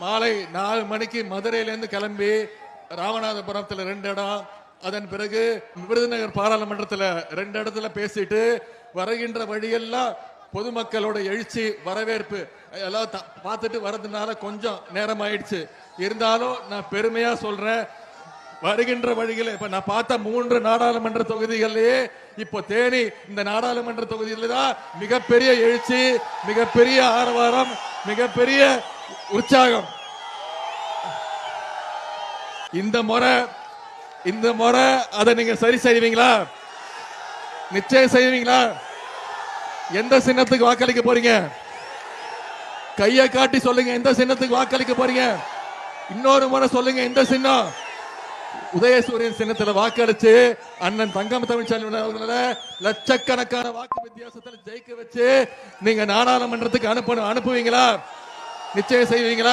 மாலை 4 மணிக்கு மதுரையிலிருந்து கிளம்பி ராமநாதபுரத்தில் 2 இடம், அதன் பிறகு விருதுநகர் பாராளுமன்றத்தில் 2 இடத்துல பேசிட்டு வருகின்ற வழியெல்லாம் பொதுமக்களோட எழுச்சி வரவேற்பு எல்லாம் பார்த்துட்டு வரதுனால கொஞ்சம் நேரம் ஆயிடுச்சு. இருந்தாலும் நான் பெருமையா சொல்றேன், வருகின்ற வழிகளை இப்ப நான் பார்த்த 3 நாடாளுமன்ற தொகுதிகளிலேயே இப்போ தேனி இந்த நாடாளுமன்ற தொகுதியில தான் மிகப்பெரிய எழுச்சி, மிகப்பெரிய ஆரவாரம், மிகப்பெரிய உற்சாகம். இந்த முறை அதை நீங்க சரி செய்வீங்களா? நிச்சயம் செய்வீங்களா? எந்த சின்னத்துக்கு வாக்களிக்க போறீங்க? கையை காட்டி சொல்லுங்க, எந்த சின்னத்துக்கு வாக்களிக்க போறீங்க? இன்னொரு முறை சொல்லுங்க, எந்த சின்னம்? உதயசூரியன் சின்னத்தில் வாக்களிச்சு அண்ணன் தங்கம் தமிழ்ச்செல்வன் அவர்களை லட்சக்கணக்கான வாக்கு வித்தியாசத்தில் ஜெயிக்க வச்சு நீங்க நாடாளுமன்றத்துக்கு அனுப்புவீங்களா? நிச்சயம் செய்வீங்களா?